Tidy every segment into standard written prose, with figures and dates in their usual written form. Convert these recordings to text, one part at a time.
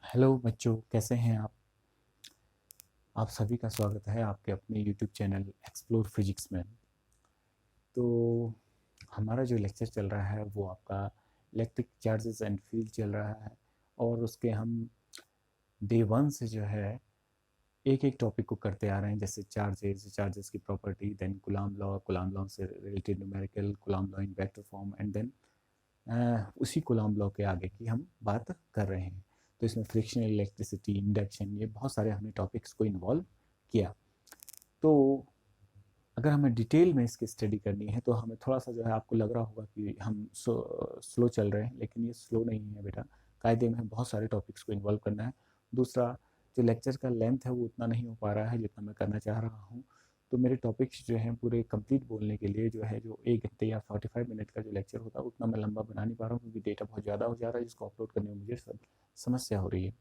Hello बच्चों, कैसे हैं आप सभी का स्वागत है आपके अपने यूट्यूब चैनल एक्सप्लोर फिजिक्स में। तो हमारा जो लेक्चर चल रहा है वो आपका इलेक्ट्रिक चार्जेस एंड फील्ड चल रहा है। और उसके हम डे वन से जो है एक एक टॉपिक को करते आ रहे हैं, जैसे चार्जेस की प्रॉपर्टी, देन कुलाम लॉ से related numerical, Coulomb law in vector form, and then उसी कुलाम लॉ के आगे की हम बात कर रहे हैं। तो इसमें फ्रिक्शनल इलेक्ट्रिसिटी, इंडक्शन, ये बहुत सारे हमने टॉपिक्स को इन्वॉल्व किया। तो अगर हमें डिटेल में इसकी स्टडी करनी है तो हमें थोड़ा सा जो है, आपको लग रहा होगा कि हम स्लो चल रहे हैं, लेकिन ये स्लो नहीं है बेटा। कायदे में बहुत सारे टॉपिक्स को इन्वॉल्व करना है। दूसरा, जो लेक्चर का लेंथ है वो उतना नहीं हो पा रहा है जितना मैं करना चाह रहा हूँ। तो मेरे टॉपिक्स जो हैं पूरे कंप्लीट बोलने के लिए जो है, जो 1 घंटे या 45 मिनट का जो लेक्चर होता है उतना मैं लंबा बना नहीं पा रहा हूँ, क्योंकि डेटा बहुत ज़्यादा हो जा रहा है जिसको अपलोड करने में मुझे समस्या हो रही है।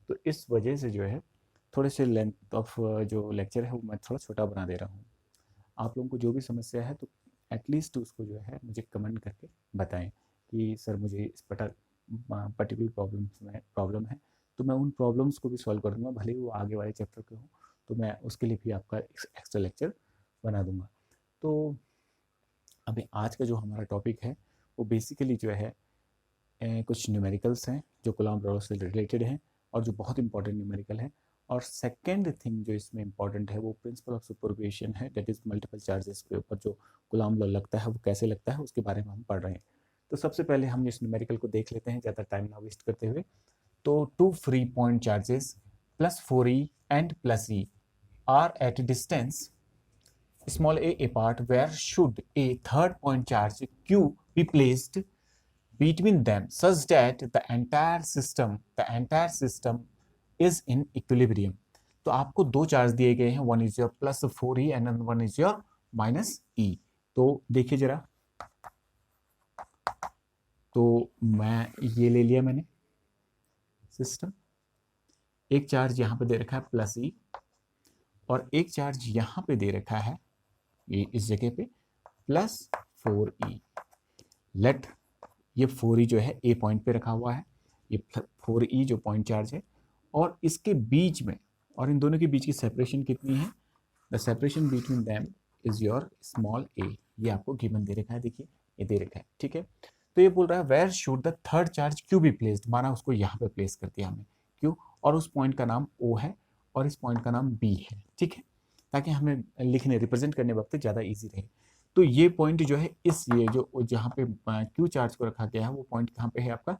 तो इस वजह से जो है थोड़े से लेंथ ऑफ जो लेक्चर है वो मैं थोड़ा छोटा बना दे रहा हूँ। आप लोगों को जो भी समस्या है तो एटलीस्ट उसको जो है मुझे कमेंट करके बताएं कि सर मुझे इस पर्टिकुलर प्रॉब्लम है। तो मैं उन प्रॉब्लम्स को भी सॉल्व कर दूंगा, भले ही वो आगे वाले चैप्टर के हो। तो मैं उसके लिए भी आपका एक्स्ट्रा लेक्चर बना दूंगा। तो अभी आज का जो हमारा टॉपिक है वो बेसिकली जो है कुछ न्यूमेरिकल्स हैं जो कूलॉम लॉ से रिलेटेड हैं और जो बहुत इंपॉर्टेंट न्यूमेरिकल है। और सेकेंड थिंग जो इसमें इंपॉर्टेंट है वो प्रिंसिपल ऑफ सुपरपोजिशन है, दैट इज मल्टीपल चार्जेस के ऊपर जो कूलॉम लॉ लगता है वो कैसे लगता है उसके बारे में हम पढ़ रहे हैं। तो सबसे पहले हम इस न्यूमेरिकल को देख लेते हैं ज़्यादा टाइम ना वेस्ट करते हुए। तो two free point charges plus 4e and plus e are at a distance small a apart, where should a third point charge q be placed between them such that the entire system is in equilibrium। तो आपको दो charge दिए गए हैं, one is your plus 4e and one is your minus e। तो देखिए जरा, तो मैं ये ले लिया मैंने सिस्टम। एक चार्ज यहाँ पे दे रखा है प्लस e और एक चार्ज यहाँ पे दे रखा है ये इस जगह पे प्लस 4e। लेट ये 4e जो है ए पॉइंट पे रखा हुआ है, ये 4e जो पॉइंट चार्ज है, और इसके बीच में और इन दोनों के बीच की सेपरेशन कितनी है? The separation between them is your small a. ये आपको गिवन दे रखा है, देखिए ये दे रखा है, ठीक है। तो ये बोल रहा है where should the third charge Q be placed, माना उसको यहाँ पे प्लेस कर दिया हमने क्यू, और उस पॉइंट का नाम ओ है और इस पॉइंट का नाम बी है, ठीक है, ताकि हमें लिखने रिप्रेजेंट करने वक्त ज़्यादा ईजी रहे। तो ये पॉइंट जो है इस ये जो जहाँ पे क्यू चार्ज को रखा गया है वो पॉइंट कहाँ पे है? आपका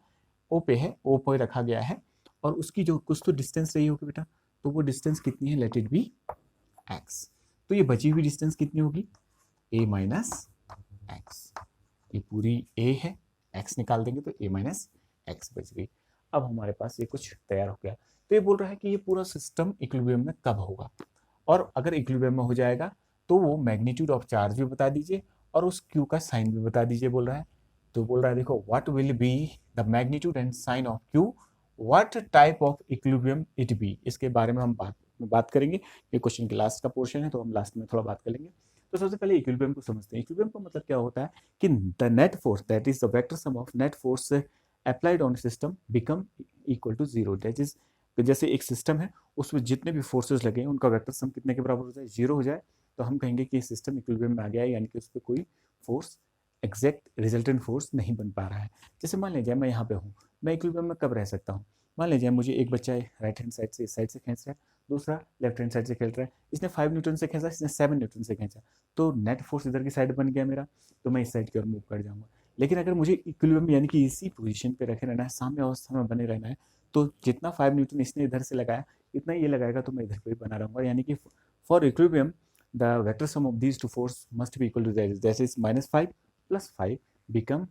ओ पे है, ओ पे रखा गया है। और उसकी जो कुछ तो डिस्टेंस रही होगी बेटा, तो वो डिस्टेंस कितनी है? Let it be x. तो ये बची हुई डिस्टेंस कितनी होगी? ए माइनस एक्स। ये पूरी ए है, एक्स निकाल देंगे तो ए माइनस एक्स बच गई। अब हमारे पास ये कुछ तैयार हो गया। तो ये बोल रहा है कि ये पूरा सिस्टम इक्विलिब्रियम में कब होगा, और अगर इक्विलिब्रियम में हो जाएगा तो वो मैग्नीट्यूड ऑफ चार्ज भी बता दीजिए और उस क्यू का साइन भी बता दीजिए बोल रहा है। तो बोल रहा है देखो, what will be the magnitude and sign of Q, what type of equilibrium it be. इसके बारे में हम बात करेंगे। ये क्वेश्चन के लास्ट का पोर्शन है तो हम लास्ट में थोड़ा बात कर लेंगे। तो सबसे पहले इक्विलिब्रियम को समझते हैं। इक्विलिब्रियम का मतलब क्या होता है कि the net force, that is the vector sum of net force applied on system become equal to zero. That is, जैसे एक सिस्टम है उसमें जितने भी फोर्सेस लगे हैं उनका वेक्टर सम कितने के बराबर हो जाए? जीरो हो जाए, तो हम कहेंगे कि सिस्टम इक्विलिब्रियम में आ गया है, यानी कि उस पर कोई फोर्स, एग्जैक्ट रिजल्टेंट फोर्स नहीं बन पा रहा है। जैसे मान लीजिए मैं यहाँ पे हूँ, मैं इक्विलिब्रियम में कब रह सकता हूँ? मान लीजिए मुझे एक बच्चा राइट हैंड साइड से इस साइड से खींच रहा है, दूसरा लेफ्ट हैंड साइड से खेल रहा है। इसने 5 न्यूटन से खींचा, इसने 7 न्यूटन से खींचा, तो नेट फोर्स इधर की साइड बन गया मेरा, तो मैं इस साइड की ओर मूव कर जाऊंगा। लेकिन अगर मुझे इक्विलिब्रियम यानी कि इसी पोजीशन पे रखे रहना है, साम्य अवस्था में बने रहना है, तो जितना 5 न्यूटन इसने इधर से लगाया इतना ये लगाएगा, तो मैं इधर पे बना रहूंगा। यानी कि for equilibrium the vector sum of these two force must be equal to that, that is -5 plus 5 become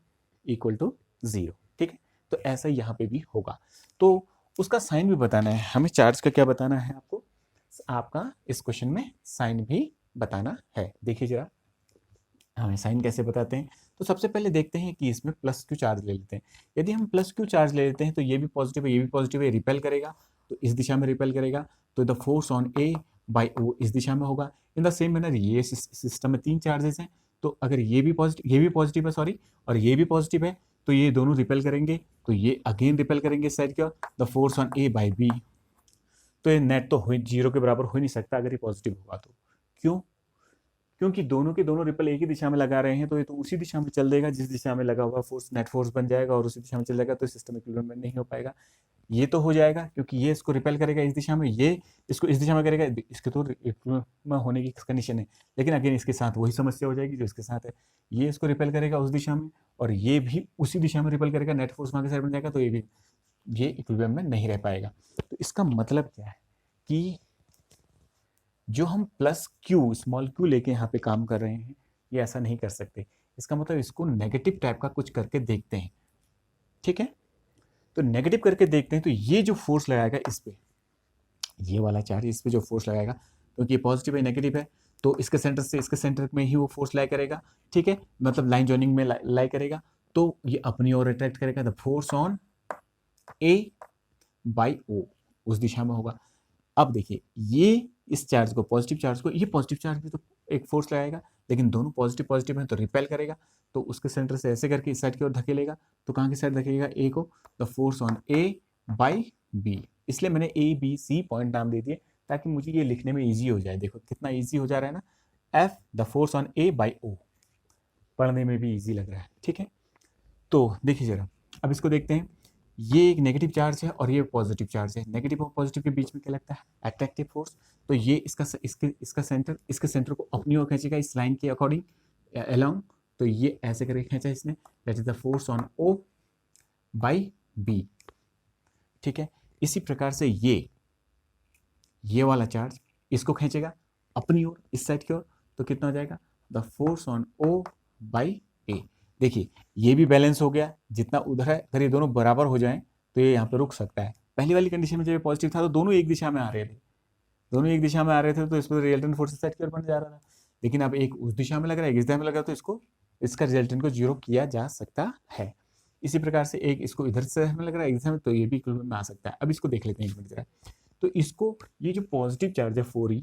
equal to 0, ठीक है। तो ऐसा ही यहाँ पे भी होगा। तो उसका साइन भी बताना है हमें, चार्ज का क्या बताना है आपको? आपका इस क्वेश्चन में साइन भी बताना है। देखिए जरा हमें साइन कैसे बताते हैं। तो सबसे पहले देखते हैं कि इसमें प्लस क्यू चार्ज ले लेते हैं। यदि हम प्लस क्यू चार्ज ले लेते हैं तो ये भी पॉजिटिव है, ये भी पॉजिटिव है, रिपेल करेगा तो इस दिशा में रिपेल करेगा, तो the force on A by O इस दिशा में होगा। इन द सेम मैनर ये सिस्टम में 3 चार्जेस हैं, तो अगर ये भी पॉजिटिव है, सॉरी, और ये भी पॉजिटिव है, तो ये दोनों रिपेल करेंगे, तो ये अगेन रिपेल करेंगे इस साइड की ओर, the force on A by B. तो ये नेट तो हो 0 के बराबर हो ही नहीं सकता अगर ये पॉजिटिव होगा तो। क्यों? क्योंकि दोनों के दोनों रिपल एक ही दिशा में लगा रहे हैं, तो ये तो उसी दिशा में चल देगा जिस दिशा में लगा हुआ फोर्स नेट फोर्स बन जाएगा और उसी दिशा में चल जाएगा, तो सिस्टम इक्विलिब्रियम में नहीं हो पाएगा। ये तो हो जाएगा क्योंकि ये इसको रिपेल करेगा इस दिशा में, ये इसको इस दिशा में करेगा, इसके तो इक्विलिब्रियम होने की कंडीशन है। लेकिन अगेन इसके साथ वही समस्या हो जाएगी जो इसके साथ है, ये इसको रिपेल करेगा उस दिशा में और ये भी उसी दिशा में रिपेल करेगा, नेट फोर्स वहाँ के साइड बन जाएगा, तो ये भी ये इक्विलिब्रियम में नहीं रह पाएगा। तो इसका मतलब क्या है कि जो हम प्लस क्यू स्मॉल क्यू लेके यहाँ पे काम कर रहे हैं, ये ऐसा नहीं कर सकते। इसका मतलब इसको नेगेटिव टाइप का कुछ करके देखते हैं, ठीक है। तो नेगेटिव करके देखते हैं, तो ये जो फोर्स लगाएगा इस पे, ये वाला चार्ज इस पे जो फोर्स लगाएगा, क्योंकि ये पॉजिटिव है नेगेटिव है, तो इसके सेंटर से इसके सेंटर में ही वो फोर्स लाई करेगा, ठीक है, मतलब लाइन जॉइनिंग में लाई करेगा, तो ये अपनी ओर अट्रैक्ट करेगा। The force on A by O उस दिशा में होगा। अब देखिए ये इस चार्ज को, पॉजिटिव चार्ज को, ये पॉजिटिव चार्ज भी तो एक फोर्स लगाएगा, लेकिन दोनों पॉजिटिव पॉजिटिव हैं तो रिपेल करेगा, तो उसके सेंटर से ऐसे करके इस साइड की ओर धकेलेगा, तो कहाँ की साइड धकेलेगा? ए को। The force on A by B, इसलिए मैंने ए बी सी पॉइंट नाम दे दिए ताकि मुझे ये लिखने में ईजी हो जाए। देखो कितना ईजी हो जा रहा है ना, F the force on A by O, पढ़ने में भी ईजी लग रहा है, ठीक है। तो देखिए जरा, अब इसको देखते हैं। ये एक नेगेटिव चार्ज है और ये पॉजिटिव चार्ज है। नेगेटिव और पॉजिटिव के बीच में क्या लगता है? Attractive force. तो ये इसका सेंटर को अपनी ओर खींचेगा इस लाइन के अकॉर्डिंग अलोंग, तो ये ऐसे करके खींचा इसने, that is the force on O by B, ठीक है। इसी प्रकार से ये वाला चार्ज इसको खींचेगा अपनी ओर इस साइड की ओर, तो कितना हो जाएगा? The force on O by A. देखिए ये भी बैलेंस हो गया, जितना उधर है अगर ये दोनों बराबर हो जाएं तो ये यहाँ पे रुक सकता है। पहली वाली कंडीशन में जब ये पॉजिटिव था तो दोनों एक दिशा में आ रहे थे, तो इस पर रिजल्टेंट फोर्स साइड की ओर बन जा रहा था। लेकिन अब एक उस दिशा में लग रहा है, एक इस दिशा में लग रहा है, तो इसको इसका रिजल्टेंट को जीरो किया जा सकता है। इसी प्रकार से एक इसको इधर से में लग रहा है एक दिशा में, तो ये भी इक्विलिब्रियम में आ सकता है। अब इसको देख लेते हैं एक मिनट जरा। तो इसको ये जो पॉजिटिव चार्ज है 4e,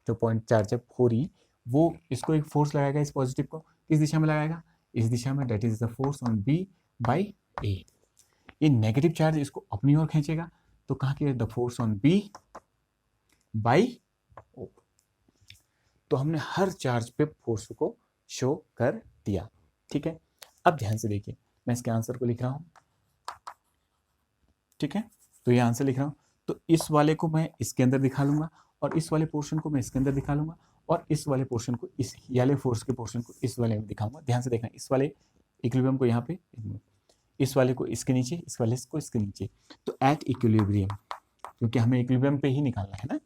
जो पॉइंट चार्ज है 4e, वो इसको एक फोर्स लगाएगा इस पॉजिटिव को, किस दिशा में लगाएगा? इस दिशा में, that is the force on B by A. ये नेगेटिव चार्ज इसको अपनी ओर खींचेगा, तो कहाँ की? The force on B by O. तो हमने हर चार्ज पे फोर्स को शो कर दिया, ठीक है। अब ध्यान से देखिए, मैं इसके आंसर को लिख रहा हूं, ठीक है। तो ये आंसर लिख रहा हूं, तो इस वाले को मैं इसके अंदर दिखा लूंगा और इस वाले पोर्शन को मैं इसके अंदर दिखा लूंगा और इस वाले पोर्शन को, इस वाले फोर्स के पोर्शन को इस वाले में दिखाऊंगा। ध्यान से देखना, इस वाले इक्विलिब्रियम को यहाँ पे, इस वाले को इसके नीचे, इस वाले को इसके नीचे। तो एट इक्विलिब्रियम, क्योंकि हमें इक्विलिब्रियम पे ही निकालना है ना,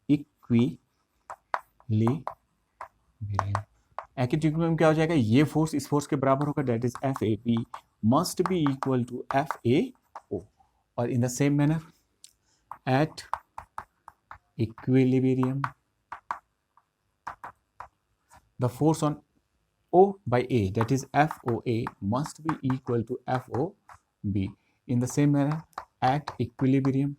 इक्विलिब्रियम। एट इक्विलिब्रियम क्या हो जाएगा? ये फोर्स इस फोर्स के बराबर होगा, that is F A B must be equal to F A O. और in the same manner at equilibrium the force on O by A, that is FOA, must be equal to FOB. In the same manner at equilibrium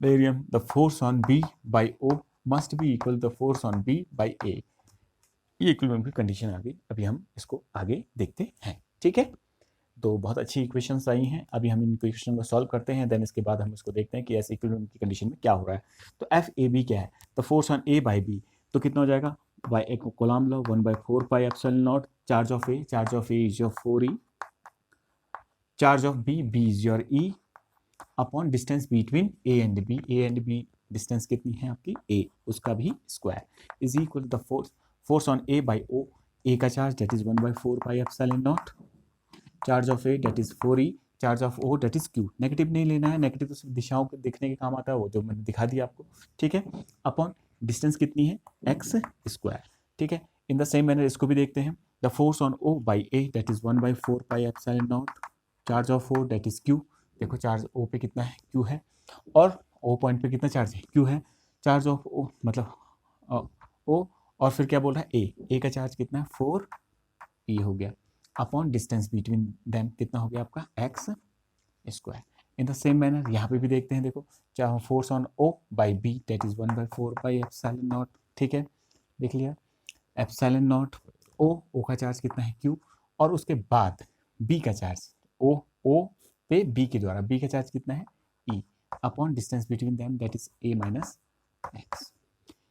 the force on B by O must be equal to the force on B by A. ये equilibrium की condition आ गई। अभी हम इसको आगे देखते हैं, ठीक है। तो बहुत अच्छी इक्वेशंस आई हैं, अभी हम इन इक्वेशन को सॉल्व करते हैं, देन इसके बाद हम इसको देखते हैं कि ऐसे इक्विलिब्रियम की कंडीशन में क्या हो रहा है। तो एफ ए बी क्या है? तो force on A by B, तो कितना हो जाएगा? बाई ए को coulomb law, 1/4 pi epsilon naught, charge of A is your 4e, charge of B is your e, upon distance between A and B distance कितनी है आपकी? a, उसका भी square, is equal to the force on A by O, A का charge that is 1/4 pi epsilon naught, charge of A that is 4e, charge of O that is Q. Negative नहीं लेना है, negative तो सिर्फ दिशाओं के देखने के काम आता है, वो जो मैंने दिखा दिया आपको, ठीक है। अपॉन डिस्टेंस कितनी है? एक्स स्क्वायर, ठीक है। इन द सेम मैनर इसको भी देखते हैं, the force on O by A that is 1/4 pi epsilon naught, charge of O that is Q. देखो चार्ज ओ पे कितना है? क्यू है, और ओ पॉइंट पे कितना चार्ज है? क्यू है। चार्ज ऑफ ओ मतलब ओ, और फिर क्या बोल रहा है? ए का चार्ज कितना है? 4e हो गया, अपॉन डिस्टेंस बिटवीन देम कितना हो गया आपका? X square. In the same manner यहाँ पे भी देखते हैं, देखो चाहे force on O by B that is 1/4 pi epsilon naught, ठीक है, देख लिया एप्सिलॉन नॉट ओ का चार्ज कितना है Q, और उसके बाद B का चार्ज ओ पे B के द्वारा B का चार्ज कितना है E upon distance between them that is A minus x.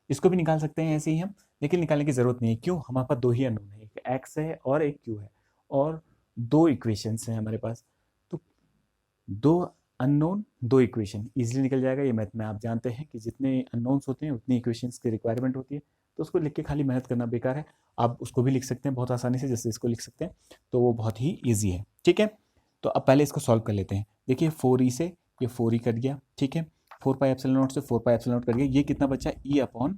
इसको भी निकाल सकते हैं ऐसे ही हम, लेकिन निकालने की जरूरत नहीं है। क्यों? हमारे पास दो ही अननोन है, एक एक्स है और एक क्यू है, और दो इक्वेशंस हैं हमारे पास। तो दो अननोन दो इक्वेशन इजीली निकल जाएगा। ये मैथ में आप जानते हैं कि जितने अननोन्स होते हैं उतनी इक्वेशंस की रिक्वायरमेंट होती है, तो उसको लिख के खाली मेहनत करना बेकार है। आप उसको भी लिख सकते हैं बहुत आसानी से, जैसे इसको लिख सकते हैं, तो वो बहुत ही ईजी है। ठीक है, तो अब पहले इसको सॉल्व कर लेते हैं। देखिए 4e से ये 4e कट गया, ठीक है, 4 पाई एप्सिलॉन नॉट से 4 पाई एप्सिलॉन नॉट कट गया, ये कितना बचा E अपॉन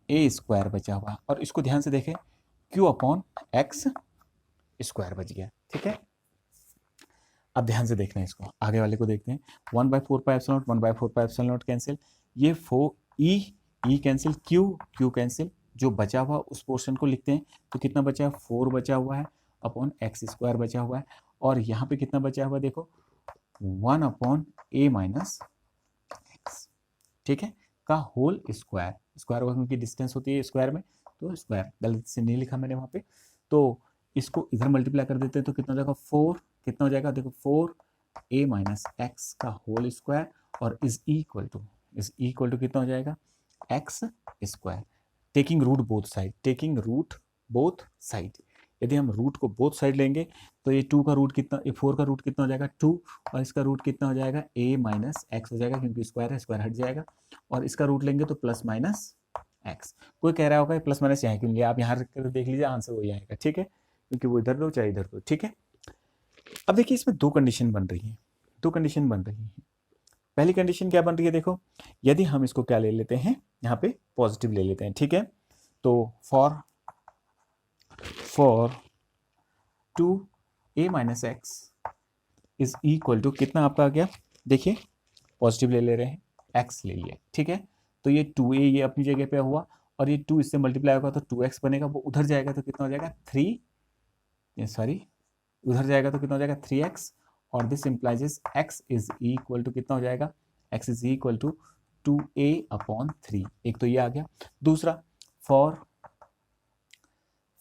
ए स्क्वायर बचा हुआ, और इसको ध्यान से देखें Q अपॉन एक्स स्क्वायर बच गया। ठीक है, अब ध्यान से देखना है, इसको आगे वाले को देखते हैं। 1/4 pi epsilon not 1/4 pi epsilon not cancel, ये 4 ई कैंसिल, क्यू कैंसिल, जो बचा हुआ उस पोर्शन को लिखते हैं। तो कितना बचा है 4 बचा हुआ है अपॉन एक्स स्क्वायर बचा हुआ है, और यहाँ पे कितना बचा हुआ देखो 1 अपॉन ए माइनस एक्स, ठीक है, का होल स्क्वायर। स्क्वायर वर्ग की डिस्टेंस होती है स्क्वायर में, तो स्क्वायर गलत से नहीं लिखा मैंने वहाँ पे। तो इसको इधर मल्टीप्लाई कर देते हैं तो कितना हो जाएगा 4, कितना हो जाएगा देखो 4 ए माइनस एक्स का होल स्क्वायर, और इज इक्वल टू कितना हो जाएगा x square, taking root both side, taking root both side. यदि हम रूट को बोथ साइड लेंगे तो ये 2 का रूट कितना, ये 4 का रूट कितना हो जाएगा 2, और इसका रूट कितना हो जाएगा a माइनस एक्स हो जाएगा, क्योंकि स्क्वायर है, स्क्वायर हट जाएगा, और इसका रूट लेंगे तो प्लस माइनस एक्स। कोई कह रहा होगा प्लस माइनस यहाँ क्यों लिया, आप यहाँ रख कर देख लीजिए, आंसर वही आएगा। ठीक है, क्योंकि वो इधर दो चाहे इधर दो। ठीक है, अब देखिए इसमें दो कंडीशन बन रही है, दो कंडीशन बन रही है। पहली कंडीशन क्या बन रही है देखो, यदि हम इसको क्या ले लेते हैं, यहाँ पे पॉजिटिव ले लेते हैं। ठीक है, तो for 2a minus x is equal to कितना आपका आ गया, देखिए पॉजिटिव ले ले रहे हैं, x ले लिया। ठीक है, तो ये 2a ये अपनी जगह पे हुआ, और ये 2 इससे मल्टीप्लाई होगा तो 2x बनेगा, वो उधर जाएगा तो कितना हो जाएगा 3, सॉरी उधर जाएगा तो कितना हो जाएगा 3x, और this implies x is equal to कितना हो जाएगा, x is equal to 2a upon 3। एक तो ये आ गया। दूसरा फॉर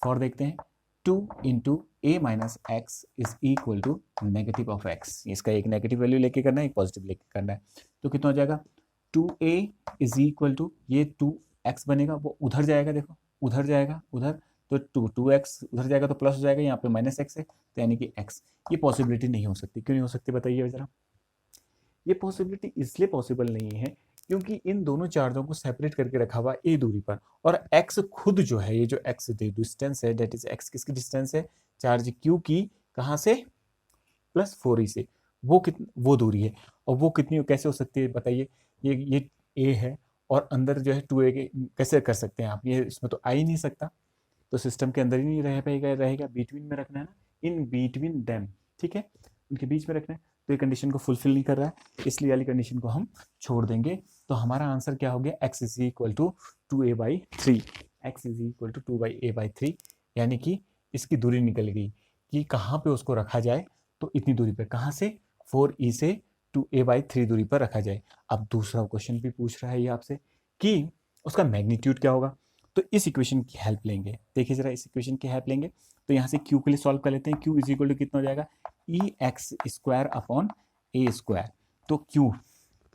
देखते हैं 2 into A minus x is equal to negative of x. इसका एक नेगेटिव वैल्यू लेके करना है, एक पॉजिटिव लेके करना है, तो कितना हो जाएगा 2a इज इक्वल टू ये 2x बनेगा, वो उधर जाएगा, देखो उधर जाएगा उधर, तो 2x उधर जाएगा तो प्लस हो जाएगा, यहाँ पे माइनस एक्स है, तो यानी कि x। ये पॉसिबिलिटी नहीं हो सकती। क्यों नहीं हो सकती बताइए जरा। ये पॉसिबिलिटी इसलिए पॉसिबल नहीं है क्योंकि इन दोनों चार्जों को सेपरेट करके रखा हुआ a दूरी पर, और x खुद जो है, ये जो x डिस्टेंस है, दैट इज x किसकी डिस्टेंस है, चार्ज q की, कहाँ से, प्लस 4e से, वो दूरी है। और वो कितनी कैसे हो सकती है बताइए, ये a है, और अंदर जो है 2a के कैसे कर सकते हैं आप, ये इसमें तो आ ही नहीं सकता, तो सिस्टम के अंदर ही नहीं रह पाएगा, रहेगा बीटवीन में रखना है ना, इन बीटवीन देम। ठीक है, उनके बीच में रखना है, तो ये कंडीशन को फुलफिल नहीं कर रहा है, इसलिए वाली कंडीशन को हम छोड़ देंगे। तो हमारा आंसर क्या हो गया, x is equal to 2a/3, x is equal to 2a/3, यानी कि इसकी दूरी निकल गई कि कहाँ पे उसको रखा जाए, तो इतनी दूरी पे, कहाँ से 4e से 2a/3 दूरी पर रखा जाए। अब दूसरा क्वेश्चन भी पूछ रहा है ये आपसे कि उसका मैग्नीट्यूड क्या होगा, तो इस इक्वेशन की हेल्प लेंगे। देखिए जरा इस इक्वेशन की हेल्प लेंगे, तो यहाँ से q के लिए सॉल्व कर लेते हैं। q इज इक्वल टू कितना हो जाएगा ex स्क्वायर अपॉन ए स्क्वायर, तो q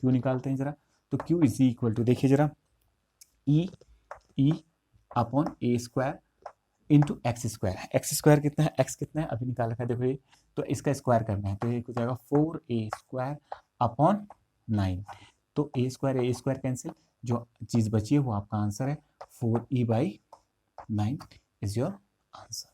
निकालते हैं जरा, तो q इज इक्वल टू देखिए जरा e अपॉन ए स्क्वायर इंटू एक्स स्क्वायर कितना है, x कितना है अभी निकाल रखा है देखो ये, तो इसका स्क्वायर करना है, तो ये हो जाएगा 4a स्क्वायर अपॉन 9, तो ए स्क्वायर कैंसिल, जो चीज़ बची है वो आपका आंसर है 4e/9 इज योर आंसर।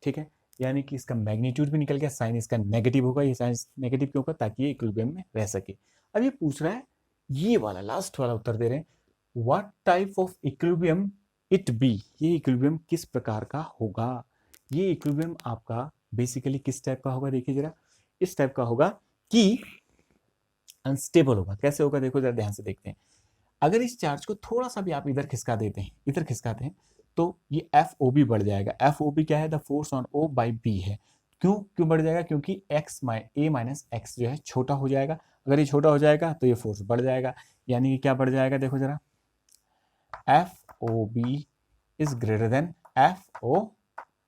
ठीक है, यानी कि इसका मैग्नीट्यूड भी निकल गया, साइन इसका नेगेटिव होगा, ये साइन नेगेटिव क्यों होगा, ताकि ये इक्विलिब्रियम में रह सके। अब ये पूछ रहा है, ये वाला लास्ट वाला उत्तर दे रहे हैं, what type of equilibrium it B, ये इक्विलिब्रियम किस प्रकार का होगा। ये इक्विलिब्रियम आपका बेसिकली किस टाइप का होगा, देखिए जरा इस टाइप का होगा कि अनस्टेबल होगा। कैसे होगा देखो जरा ध्यान से देखते हैं। अगर इस चार्ज को थोड़ा सा भी आप इधर खिसका देते हैं, इधर खिसकाते हैं, तो ये FOB बढ़ जाएगा। FOB क्या है, the force on O by B है। क्यों बढ़ जाएगा, क्योंकि A माइनस एक्स जो है छोटा हो जाएगा। अगर ये छोटा हो जाएगा तो ये फोर्स बढ़ जाएगा, यानी कि क्या बढ़ जाएगा देखो जरा, FOB is greater than FO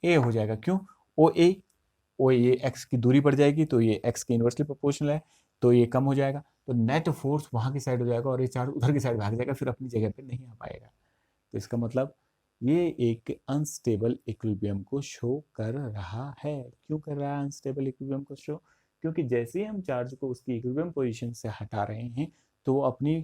ए हो जाएगा। क्यों? ओ ए एक्स की दूरी बढ़ जाएगी तो ये एक्स के इन्वर्सली प्रोपोर्शनल है, तो ये कम हो जाएगा, तो नेट फोर्स वहाँ की साइड हो जाएगा और ये चार्ज उधर की साइड भाग जाएगा, फिर अपनी जगह पे नहीं आ पाएगा। तो इसका मतलब ये एक अनस्टेबल इक्विलिब्रियम को शो कर रहा है। क्यों कर रहा है अनस्टेबल इक्विलिब्रियम को शो? क्योंकि जैसे ही हम चार्ज को उसकी इक्विलिब्रियम पोजीशन से हटा रहे हैं तो वो अपनी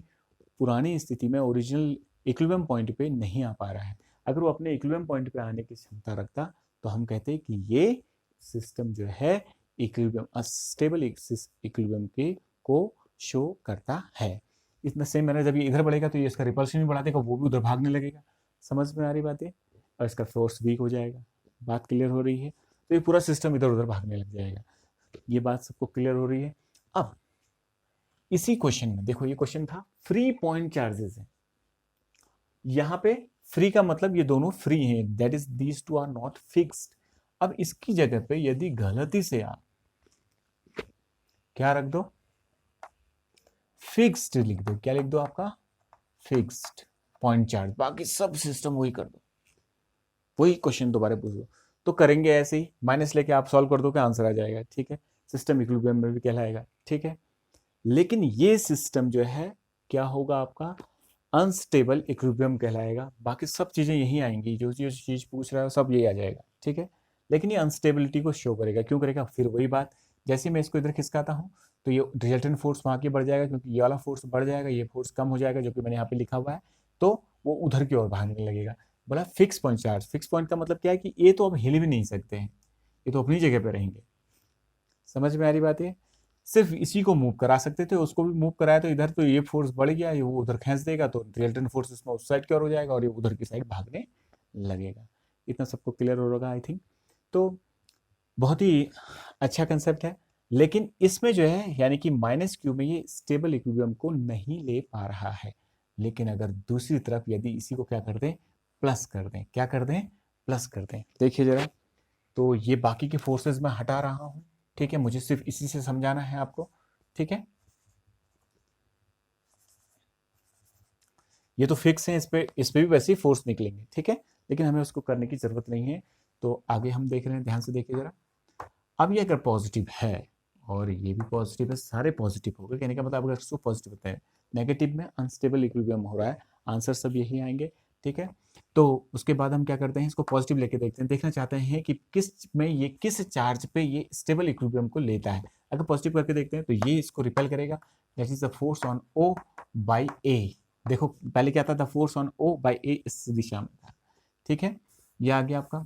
पुरानी स्थिति में ओरिजिनल इक्विलिब्रियम पॉइंट पे नहीं आ पा रहा है। अगर वो अपने इक्विलिब्रियम पॉइंट पे आने की क्षमता रखता तो हम कहते हैं कि ये सिस्टम जो है इक्विलिब्रियम स्टेबल इक्विलिब्रियम के को शो करता है। इतना सेम मैंने जब ये इधर बढ़ेगा तो ये इसका रिपल्शन भी बढ़ा देगा, वो भी उधर भागने लगेगा। समझ में आ रही बात है? और इसका फोर्स वीक हो जाएगा। बात क्लियर हो रही है? तो ये पूरा सिस्टम इधर उधर भागने लग जाएगा। ये बात सबको क्लियर हो रही है? अब इसी क्वेश्चन में देखो, ये क्वेश्चन था फ्री पॉइंट चार्जेस है। यहां पे फ्री का मतलब ये दोनों फ्री हैं, that is these two are not fixed. अब इसकी जगह पे यदि गलती से आप क्या रख दो, फिक्स्ड लिख दो, क्या लिख दो आपका फिक्स्ड पॉइंट चार्ज, बाकी सब सिस्टम वही कर दो, वही क्वेश्चन दोबारा पूछ दो, तो करेंगे ऐसे ही, माइनस लेके आप सॉल्व कर दो क्या आंसर आ जाएगा। ठीक है, सिस्टम इक्विलिब्रियम में भी कहलाएगा। ठीक है, लेकिन ये सिस्टम जो है क्या होगा आपका अनस्टेबल इक्विलिब्रियम कहलाएगा। बाकी सब चीजें यही आएंगी, जो चीज पूछ रहा है सब यही आ जाएगा। ठीक है, लेकिन ये अनस्टेबिलिटी को शो करेगा। क्यों करेगा? फिर वही बात, जैसे मैं इसको इधर खिसकाता हूँ तो ये रिजल्टेंट फोर्स वहां की बढ़ जाएगा, क्योंकि ये वाला फोर्स बढ़ जाएगा, ये फोर्स कम हो जाएगा जो कि मैंने यहाँ पे लिखा हुआ है, तो वो उधर की ओर भागने लगेगा। बोला fix point charge. Fix point का मतलब क्या है कि ये तो अब हिल भी नहीं सकते हैं, ये तो अपनी जगह पे रहेंगे। समझ में आ रही बात है? सिर्फ इसी को मूव करा सकते थे, उसको भी मूव कराया तो इधर तो ये फोर्स बढ़ गया, ये वो उधर खींच देगा, तो रिजल्टेंट फोर्स इसमें उस साइड की ओर हो जाएगा और ये उधर की साइड भागने लगेगा। इतना सबको क्लियर हो होगा आई थिंक। तो बहुत ही अच्छा कंसेप्ट है, लेकिन इसमें जो है यानी कि माइनस क्यू में ये स्टेबल इक्विलिब्रियम को नहीं ले पा रहा है। लेकिन अगर दूसरी तरफ यदि इसी को क्या कर दें, प्लस कर दें, क्या कर दें, प्लस कर दें, देखिए जरा, तो ये बाकी के फोर्सेस मैं हटा रहा हूं। ठीक है, मुझे सिर्फ इसी से समझाना है आपको। ठीक है, ये तो फिक्स है, इस पे भी वैसे ही फोर्स निकलेंगे। ठीक है, लेकिन हमें उसको करने की जरूरत नहीं है। तो आगे हम देख रहे हैं, ध्यान से देखिए जरा। अब ये अगर पॉजिटिव है और ये भी पॉजिटिव है, सारे पॉजिटिव हो गए, कहने का मतलब अगर इसको पॉजिटिव होता है, नेगेटिव में अनस्टेबल इक्विलिब्रियम हो रहा है, आंसर सब यही आएंगे। ठीक है, तो उसके बाद हम क्या करते हैं, इसको पॉजिटिव लेके देखते हैं, देखना चाहते हैं कि किस में ये किस चार्ज पे ये स्टेबल इक्विलिब्रियम को लेता है। अगर पॉजिटिव करके देखते हैं तो ये इसको रिपेल करेगा, that is the force on O by A. देखो पहले क्या था, the force on O by A इस दिशा में था। ठीक है, ये आ गया आपका।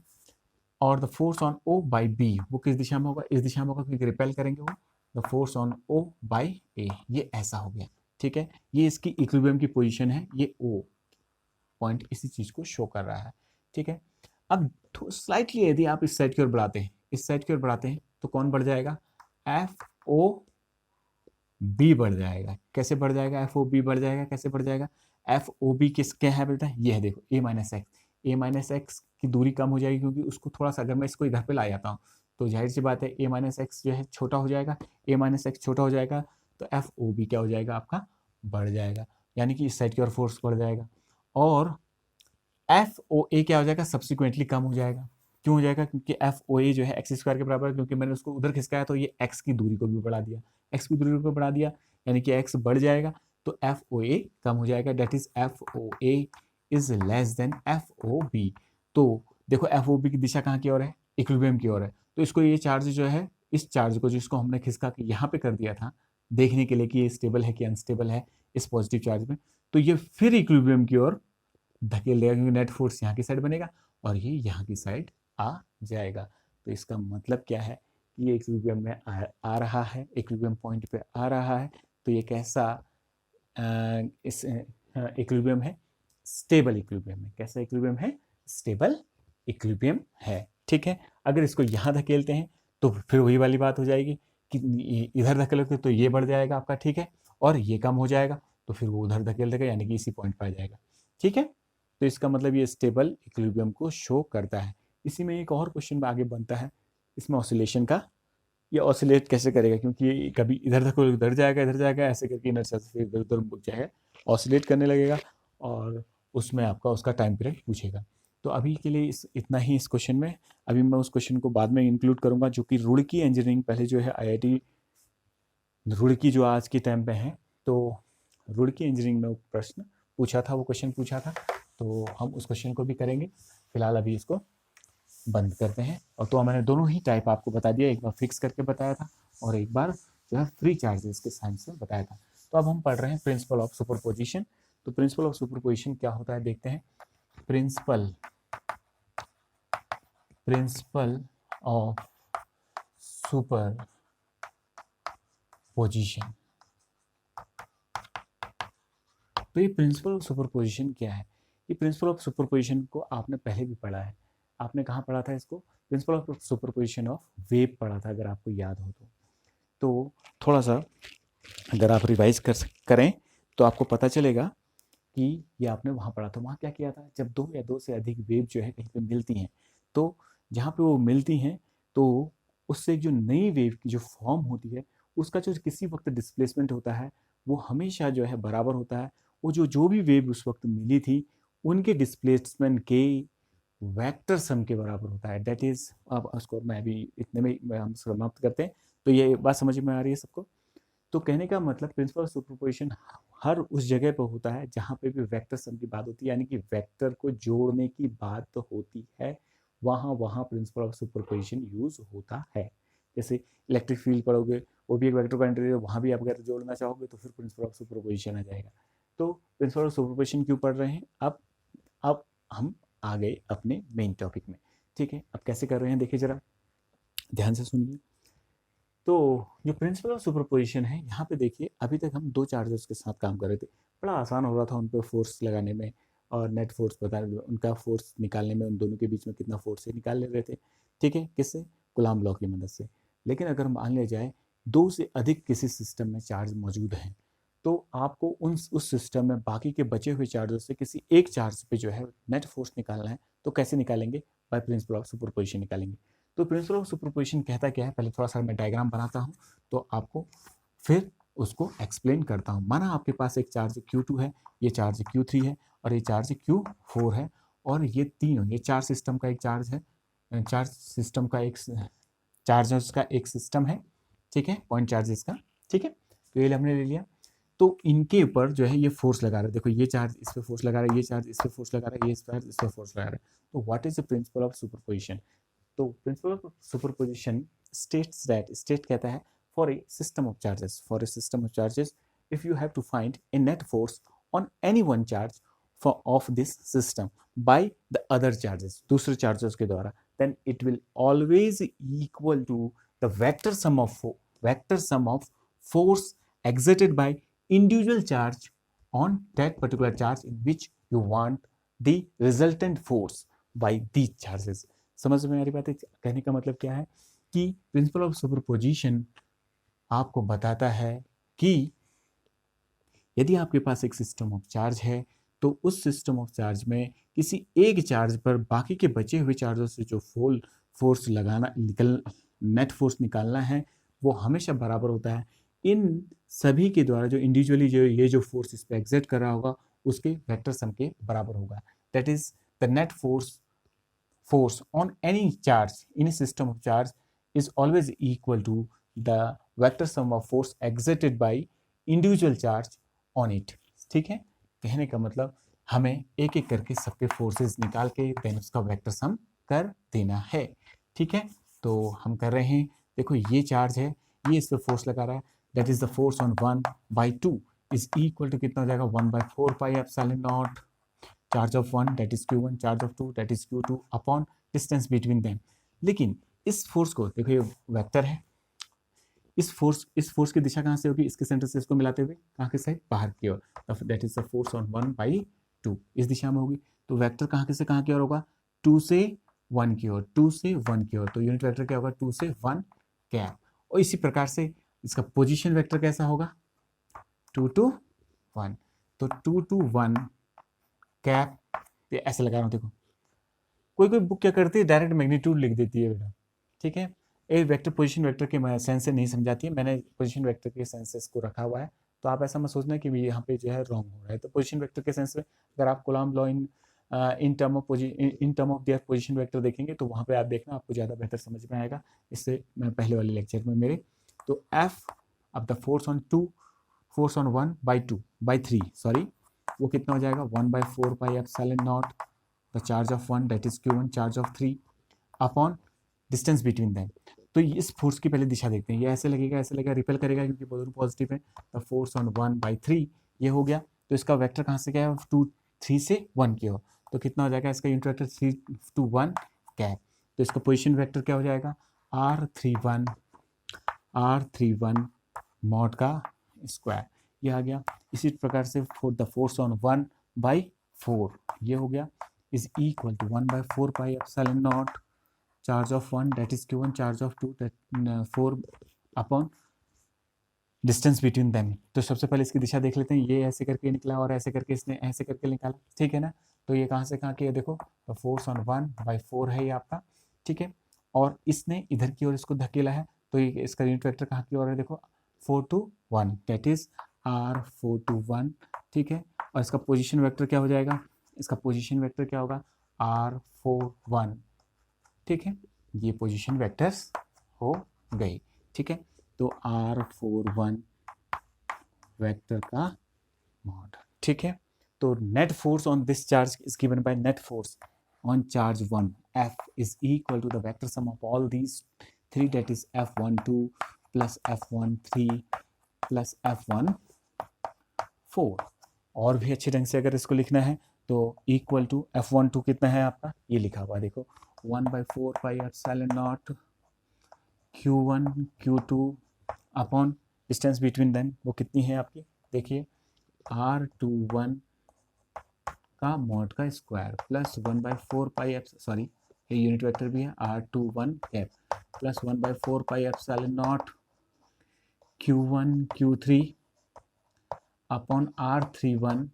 और the force on O by B वो किस दिशा में होगा, इस दिशा में होगा, क्योंकि रिपेल करेंगे वो। The force on O by A, ये ऐसा हो गया। ठीक है, ये इसकी इक्विलिब्रियम की पोजीशन है, ये ओ पॉइंट इसी चीज को शो कर रहा है। ठीक है, अब स्लाइटली यदि आप इस साइड की ओर बढ़ाते हैं, इस साइड की ओर बढ़ाते हैं, तो कौन बढ़ जाएगा, एफ ओ बी बढ़ जाएगा। कैसे बढ़ जाएगा, एफ ओ बी बढ़ जाएगा, कैसे बढ़ जाएगा, एफ ओ बी किस क्या है बेटा, ये है देखो ए माइनस एक्स। ए माइनस एक्स की दूरी कम हो जाएगी, क्योंकि उसको थोड़ा सा अगर मैं इसको इधर पे ला जाता हूँ तो जाहिर सी बात है ए माइनस एक्स जो है छोटा हो जाएगा, ए माइनस एक्स छोटा हो जाएगा, तो एफ ओ बी क्या हो जाएगा आपका, बढ़ जाएगा, यानी कि इस साइड की ओर फोर्स बढ़ जाएगा। और एफ ओ ए क्या हो जाएगा, सब्सिक्वेंटली कम हो जाएगा। क्यों हो जाएगा, क्योंकि एफ ओ ए जो है एक्स स्क्वायर के बराबर है, क्योंकि मैंने उसको उधर खिसकाया तो ये एक्स की दूरी को भी बढ़ा दिया, एक्स की दूरी को बढ़ा दिया, यानी कि एक्स बढ़ जाएगा, तो एफ ओ ए कम हो जाएगा, that is F O A is less than F O B. तो देखो एफ ओ बी की दिशा कहाँ की ओर है, इक्विलिब्रियम की ओर है, तो इसको ये चार्ज जो है, इस चार्ज को जिसको हमने खिसका के यहाँ पे कर दिया था देखने के लिए कि ये स्टेबल है कि अनस्टेबल है इस पॉजिटिव चार्ज में, तो ये फिर इक्विलिब्रियम की ओर धकेल देगा, क्योंकि नेट फोर्स यहाँ की साइड बनेगा और ये यहाँ की साइड आ जाएगा। तो इसका मतलब क्या है कि ये इक्विलिब्रियम में आ रहा है, इक्विलिब्रियम पॉइंट पे आ रहा है। तो ये कैसा इस इक्विलिब्रियम है, स्टेबल इक्विलिब्रियम है। कैसा इक्विलिब्रियम है, स्टेबल इक्विलिब्रियम है। ठीक है, अगर इसको यहाँ धकेलते हैं तो फिर वही वाली बात हो जाएगी कि इधर धकेलोगे तो ये बढ़ जाएगा आपका, ठीक है, और ये कम हो जाएगा, तो फिर वो उधर धकेल देगा, यानी कि इसी पॉइंट पर आ जाएगा। ठीक है, तो इसका मतलब ये स्टेबल इक्विलिब्रियम को शो करता है। इसी में एक और क्वेश्चन आगे बनता है इसमें ऑसिलेशन का, ये ऑसिलेट कैसे करेगा, क्योंकि ये कभी इधर तक इधर जाएगा, इधर जाएगा, ऐसे करके इनर्शिया से फिर इधर उधर मुड़ जाएगा, ऑसिलेट करने लगेगा और उसमें आपका उसका टाइम पीरियड पूछेगा। तो अभी के लिए इतना ही इस क्वेश्चन में। अभी मैं उस क्वेश्चन को बाद में इंक्लूड करूंगा, जो कि रुड़की इंजीनियरिंग पहले जो है आईआईटी रुड़की जो आज के टाइम पे है, तो रुड़की इंजीनियरिंग में वो प्रश्न पूछा था, वो क्वेश्चन पूछा था, तो हम उस क्वेश्चन को भी करेंगे। फिलहाल अभी इसको बंद करते हैं। और तो मैंने दोनों ही टाइप आपको बता दिया, एक बार फिक्स करके बताया था और एक बार जो है फ्री चार्जेस के साइंस में बताया था। तो अब हम पढ़ रहे हैं प्रिंसिपल ऑफ सुपरपोजिशन। तो प्रिंसिपल ऑफ सुपरपोजिशन क्या होता है देखते हैं। Principal of superposition. तो ये प्रिंसिपल ऑफ सुपरपोजिशन क्या है? ये प्रिंसिपल ऑफ सुपरपोजिशन को आपने पहले भी पढ़ा है। आपने कहाँ पढ़ा था इसको? Principal of superposition of wave पढ़ा था, अगर आपको याद हो तो थोड़ा सा अगर आप रिवाइज करें तो आपको पता चलेगा कि ये आपने वहाँ पढ़ा था। वहाँ क्या किया था, जब दो या दो से अधिक वेव जो है कहीं पे मिलती हैं, तो जहाँ पे वो मिलती हैं तो उससे जो नई वेव की जो फॉर्म होती है, उसका जो किसी वक्त डिस्प्लेसमेंट होता है वो हमेशा जो है बराबर होता है। वो जो भी वेव उस वक्त मिली थी उनके डिस्प्लेसमेंट के वेक्टर सम के बराबर होता है। दैट इज, अब उसको मैं भी इतने में हम समाप्त करते हैं। तो ये बात समझ में आ रही है सबको? तो कहने का मतलब प्रिंसिपल ऑफ सुपरपोजिशन हर उस जगह पर होता है जहाँ पे भी वेक्टर सम की बात होती है, यानी कि वेक्टर को जोड़ने की बात होती है, वहाँ वहाँ प्रिंसिपल ऑफ सुपरपोजिशन यूज होता है। जैसे इलेक्ट्रिक फील्ड पढ़ोगे, वो भी एक वेक्टर का इंटीग्रल, वहाँ भी आप अगर जोड़ना चाहोगे तो फिर प्रिंसिपल ऑफ सुपरपोजिशन आ जाएगा। तो प्रिंसिपल ऑफ सुपरपोजिशन क्यों पढ़ रहे हैं? अब हम आ गए अपने मेन टॉपिक में। ठीक है, अब कैसे कर रहे हैं देखिए जरा ध्यान से सुनिए। तो जो प्रिंसिपल ऑफ सुपरपोजिशन है, यहाँ पे देखिए अभी तक हम दो चार्जेस के साथ काम कर रहे थे। बड़ा आसान हो रहा था उन पर फोर्स लगाने में और नेट फोर्स बताने में, उनका फोर्स निकालने में, उन दोनों के बीच में कितना फोर्स है निकाल ले रहे थे। ठीक है, किससे? कूलॉम लॉ की मदद से। लेकिन अगर मान लिया जाए दो से अधिक किसी सिस्टम में चार्ज मौजूद हैं, तो आपको उस सिस्टम में बाकी के बचे हुए चार्जेस से किसी एक चार्ज पे जो है नेट फोर्स निकालना है। तो कैसे निकालेंगे? बाय प्रिंसिपल ऑफ सुपरपोजिशन निकालेंगे। तो प्रिंसिपल ऑफ सुपरपोजिशन कहता क्या है, पहले थोड़ा सा मैं डायग्राम बनाता हूँ तो आपको फिर उसको एक्सप्लेन करता हूँ। माना आपके पास एक चार्ज Q2 है, ये चार्ज Q3 है और ये चार्ज Q4 है, और ये तीनों, ये चार सिस्टम का एक चार्ज है, चार्ज सिस्टम का एक चार्जेस का एक सिस्टम है। ठीक है, पॉइंट चार्जेस का। ठीक है, तो ये हमने ले लिया। तो इनके ऊपर जो है ये फोर्स लगा रहा है, देखो ये चार्ज इस पे फोर्स लगा रहा है, ये चार्ज इस पे फोर्स लगा रहा है, ये चार्ज इस पे फोर्स लगा रहा है। तो what is the principle of superposition? तो principle of superposition states that, state कहता है for a system of charges, if you have to find a net force on any one charge of this system by the other charges, दूसरे charges के द्वारा, then it will always equal to the vector sum of force exerted by individual charge on that particular charge in which you want the resultant force by these charges। समझ में आ रही बात है? कहने का मतलब क्या है कि प्रिंसिपल ऑफ सुपरपोजिशन आपको बताता है कि यदि आपके पास एक सिस्टम ऑफ चार्ज है तो उस सिस्टम ऑफ चार्ज में किसी एक चार्ज पर बाकी के बचे हुए चार्जों से जो फोर्स लगाना नेट फोर्स निकालना है वो हमेशा बराबर होता है इन सभी के द्वारा जो इंडिविजुअली जो फोर्स इस पर एग्जर्ट कर रहा होगा उसके वेक्टर सम के बराबर होगा। That is the net force on any charge in a system of charge is always equal to the vector sum of force exerted by individual charge on it। ठीक है, कहने का मतलब हमें एक एक करके सबके फोर्सेस निकाल के देन उसका वेक्टर सम कर देना है। ठीक है, तो हम कर रहे हैं। देखो ये चार्ज है, ये इस पर फोर्स लगा रहा है, that is the force on 1/2 is equal to कितना हो जाएगा 1/4 pi epsilon naught charge of 1 that is Q1, charge of 2 that is Q2 upon distance between them. लेकिन इस फोर्स को देखो, ये वेक्टर है, इस फोर्स की दिशा कहाँ से होगी? इसके सेंटर से इसको मिलाते हुए कहाँ के साइड? बाहर की ओर। That is the force on 1/2 इस दिशा में होगी। तो वेक्टर कहाँ से कहाँ की ओर होगा? 2 से 1 की ओर, 2 से 1 की ओर। तो यूनिट वेक्टर क्या होगा? 2 से 1 कैप। और इसी प्रकार से इसका पोजीशन वेक्टर कैसा होगा? 2 to 1। तो 2 to 1 कैप, ऐसे लगा रहा हूँ। देखो कोई बुक क्या करती है, डायरेक्ट मैग्नीट्यूड लिख देती है बेटा। ठीक है, ये वेक्टर पोजीशन वेक्टर के सेंस से नहीं समझाती है, मैंने पोजीशन वेक्टर के सेंसेस को रखा हुआ है। तो आप ऐसा मत सोचना कि यहाँ पे जो है रॉन्ग हो रहा है। तो पोजीशन वेक्टर के सेंस में अगर आप Coulomb law in in term of their position vector देखेंगे तो वहाँ पे आप देखना, आपको ज़्यादा बेहतर समझ में आएगा इससे मैं पहले वाले लेक्चर में मेरे। तो एफ अब द फोर्स ऑन 1/2/3 सॉरी, वो कितना हो जाएगा 1/4πε0 the charge of 1 that is Q1 charge of 3 upon distance between them. तो इस फोर्स की पहले दिशा देखते हैं, ये ऐसे लगेगा रिपेल करेगा क्योंकि दोनों पॉजिटिव है। द फोर्स ऑन 1/3 ये हो गया। तो इसका वेक्टर कहाँ से गया है 3 से 1 की ओर, तो कितना हो जाएगा इसका यूनिट वेक्टर 3 to 1 कैप। तो इसका पोजीशन वेक्टर क्या हो जाएगा R31 मॉड का स्क्वायर, ये आ गया। इसी प्रकार से द फोर्स ऑन 1/4 ये हो गया is equal to 1/4πε0 charge of 1 that is Q1 charge of 2 4 upon distance between them. तो सबसे पहले इसकी दिशा देख लेते हैं, ये ऐसे करके निकला और ऐसे करके इसने ऐसे करके निकाला, ठीक है ना। तो ये कहाँ से कहाँ किया देखो, तो फोर्स ऑन 1/4 है ये आपका, ठीक है। और इसने इधर की ओर इसको धकेला है, तो ये इसका यूनिट वेक्टर कहाँ की ओर है देखो 4 to 1 that is R4 to 1, ठीक है। और इसका पोजीशन वेक्टर क्या हो जाएगा, इसका पोजीशन वेक्टर क्या होगा R41, ठीक है। ये पोजीशन वेक्टर्स हो गए, ठीक है। तो R41 वेक्टर का मॉड, ठीक है। तो net force on this charge is given by net force on charge 1 F is equal to the vector sum of all these three, that is F12 plus F13 plus F14। और भी अच्छे ढंग से अगर इसको लिखना है तो इक्वल टू F12 कितना है आपका, ये लिखा हुआ देखो 1/4πε0 Q1 Q2 upon distance between them, वो कितनी है आपकी देखिए R21 का मॉड का स्क्वायर प्लस 1/4πε, सॉरी ये यूनिट वेक्टर भी है R21 cap plus 1/4πε0 Q1 Q3 upon R31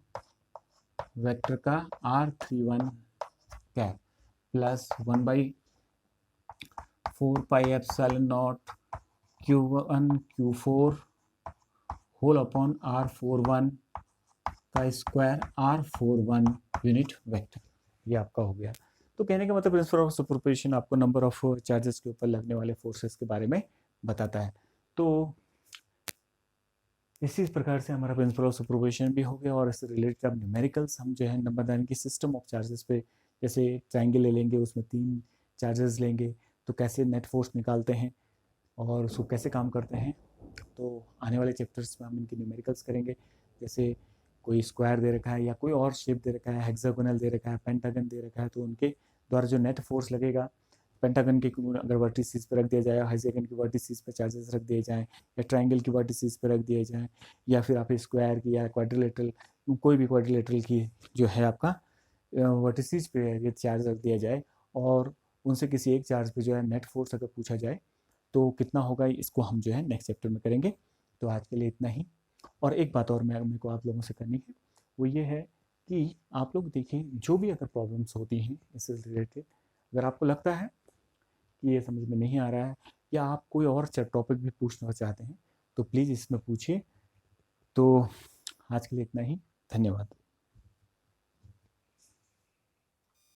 vector का R31 cap plus 1/4πε0 Q1 Q4 whole upon R41 का स्क्वायर R41 यूनिट वेक्टर, ये आपका हो गया। तो कहने का मतलब प्रिंसिपल ऑफ सुपरपोजिशन आपको नंबर ऑफ चार्जेस के ऊपर लगने वाले फोर्सेस के बारे में बताता है। तो इसी प्रकार से हमारा प्रिंसिपल ऑफ सुपरपोजिशन भी हो गया। और इससे रिलेटेड अब न्यूमेरिकल्स हम जो है नंबरदान की सिस्टम ऑफ चार्जेस पे, जैसे ट्रायंगल ले लेंगे उसमें 3 चार्जेस लेंगे तो कैसे नेट फोर्स निकालते हैं और उसको कैसे काम करते हैं, तो आने वाले चैप्टर्स में हम इनके न्यूमेरिकल्स करेंगे। जैसे कोई स्क्वायर दे रखा है या कोई और शेप दे रखा है, हेक्सागोनल दे रखा है, पेंटागन दे रखा है, तो उनके द्वारा जो नेट फोर्स लगेगा, पेंटागन के अगर वर्टिसेस पे रख दिया जाए, हेक्सागन की वर्टिसेस पे चार्जेस रख दिए जाएँ, या ट्रायंगल की वर्टिसेस पे रख दिए जाएँ, या फिर आप स्क्वायर की या क्वाड्रिलेटरल, कोई भी क्वाड्रिलेटरल की जो है आपका वर्टिसेस पे ये चार्ज रख दिया जाए और उनसे किसी एक चार्ज पे जो है नेट फोर्स अगर पूछा जाए तो कितना होगा, इसको हम जो है नेक्स्ट चैप्टर में करेंगे। तो आज के लिए इतना ही। और एक बात और मेरे को आप लोगों से करनी है, वो ये है कि आप लोग देखें जो भी अगर प्रॉब्लम्स होती हैं इससे रिलेटेड, अगर आपको लगता है कि ये समझ में नहीं आ रहा है या आप कोई और टॉपिक भी पूछना चाहते हैं तो प्लीज़ इसमें पूछिए। तो आज के लिए इतना ही, धन्यवाद।